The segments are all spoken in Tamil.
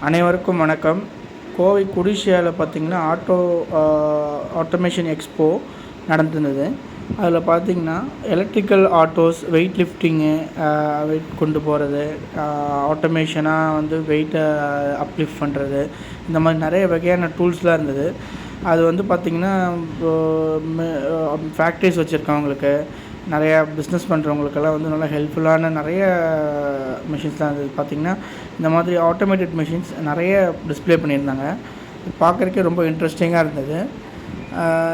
அனைவருக்கும் வணக்கம். கோவை குடிஷியாவில் பார்த்திங்கன்னா ஆட்டோமேஷன் எக்ஸ்போ நடந்துருந்தது. அதில் பார்த்திங்கன்னா electrical autos, weight lifting, weight கொண்டு போகிறது, ஆட்டோமேஷனாக வந்து வெயிட்டை அப்லிஃப்ட் பண்ணுறது, இந்த மாதிரி நிறைய வகையான டூல்ஸ்லாம் இருந்தது. அது வந்து பார்த்திங்கன்னா ஃபேக்ட்ரிஸ் வச்சுருக்கவங்களுக்கு, நிறையா பிஸ்னஸ் பண்ணுறவங்களுக்கெல்லாம் வந்து நல்லா ஹெல்ப்ஃபுல்லான நிறைய மிஷின்ஸ் தான் இருந்தது. பார்த்திங்கன்னா இந்த மாதிரி ஆட்டோமேட்டட் மிஷின்ஸ் நிறைய டிஸ்ப்ளே பண்ணியிருந்தாங்க. பார்க்குறதுக்கே ரொம்ப இன்ட்ரெஸ்டிங்காக இருந்தது.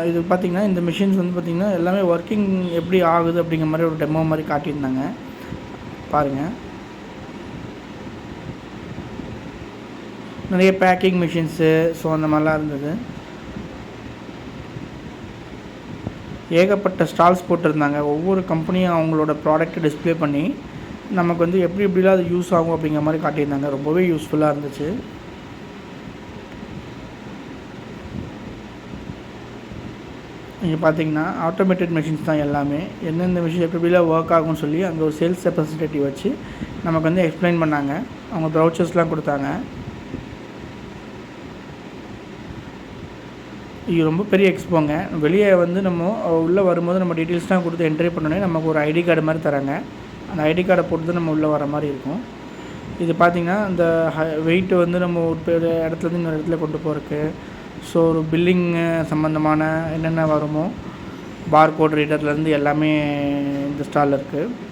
இது பார்த்திங்கன்னா இந்த மிஷின்ஸ் வந்து பார்த்திங்கன்னா எல்லாமே ஒர்க்கிங் எப்படி ஆகுது அப்படிங்கிற மாதிரி ஒரு டெமோ மாதிரி காட்டியிருந்தாங்க. பாருங்கள், நிறைய பேக்கிங் மிஷின்ஸு, ஸோ அந்த மாதிரிலாம் இருந்தது. ஏகப்பட்ட ஸ்டால்ஸ் போட்டிருந்தாங்க. ஒவ்வொரு கம்பெனியும் அவங்களோட ப்ராடக்ட்டை டிஸ்ப்ளே பண்ணி நமக்கு வந்து எப்படிலாம் அது யூஸ் ஆகும் அப்படிங்கிற மாதிரி காட்டியிருந்தாங்க. ரொம்பவே யூஸ்ஃபுல்லாக இருந்துச்சு. நீங்கள் பார்த்தீங்கன்னா ஆட்டோமேட்டட் மிஷின்ஸ் தான் எல்லாமே. எந்தெந்த மிஷின் எப்படிலாம் ஒர்க் ஆகும்னு சொல்லி அங்கே ஒரு சேல்ஸ் ரெப்ரசன்டேட்டிவ் வச்சு நமக்கு வந்து எக்ஸ்பிளைன் பண்ணாங்க. அவங்க ப்ரௌச்சர்ஸ்லாம் கொடுத்தாங்க. இது ரொம்ப பெரிய எக்ஸ்போங்க. வெளியே வந்து நம்ம உள்ளே வரும்போது நம்ம டீட்டெயில்ஸ்லாம் கொடுத்து என்ட்ரி பண்ணோன்னே நமக்கு ஒரு ஐடி கார்டு மாதிரி தராங்க. அந்த ஐடி கார்டை போட்டு நம்ம உள்ளே வர மாதிரி இருக்கும். இது பார்த்திங்கன்னா இந்த வெயிட்டு வந்து நம்ம ஒரு இடத்துலேருந்து இன்னொரு இடத்துல கொண்டு போகிறதுக்கு, ஸோ ஒரு பில்லிங்கு சம்மந்தமான என்னென்ன வருமோ பார்கோட் ரீடர்லேருந்து எல்லாமே இந்த ஸ்டாலில் இருக்குது.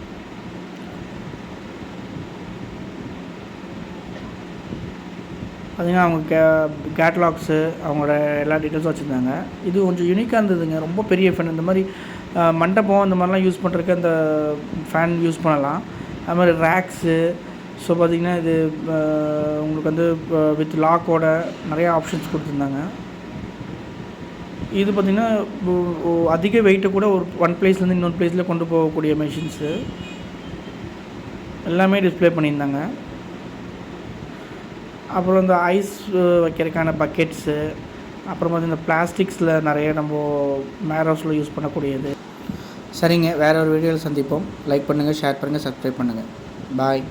பார்த்திங்கன்னா அவங்க கேட்லாக்ஸு, அவங்களோட எல்லா டீட்டெயில்ஸும் வச்சுருந்தாங்க. இது கொஞ்சம் யூனிக்காக இருந்ததுங்க. ரொம்ப பெரிய ஃபேன், இந்த மாதிரி மண்டபம் அந்த மாதிரிலாம் யூஸ் பண்ணுறதுக்கு அந்த ஃபேன் யூஸ் பண்ணலாம். அது மாதிரி ரேக்ஸு. ஸோ பார்த்திங்கன்னா இது உங்களுக்கு வந்து வித் லாக்கோட நிறையா ஆப்ஷன்ஸ் கொடுத்துருந்தாங்க. இது பார்த்திங்கன்னா அதிக வெயிட்டை கூட ஒன் பிளேஸ்லேருந்து இன்னொரு பிளேஸில் கொண்டு போகக்கூடிய மெஷின்ஸு எல்லாமே டிஸ்ப்ளே பண்ணியிருந்தாங்க. அப்புறம் இந்த ஐஸ் வைக்கிறதுக்கான பக்கெட்ஸு, அப்புறம் பார்த்திங்கன்னா இந்த பிளாஸ்டிக்ஸில் நிறைய நம்ம மேரோஸில் யூஸ் பண்ணக்கூடியது. சரிங்க, வேறு ஒரு வீடியோவில் சந்திப்போம். லைக் பண்ணுங்கள், ஷேர் பண்ணுங்கள், சப்ஸ்கிரைப் பண்ணுங்கள். பாய்.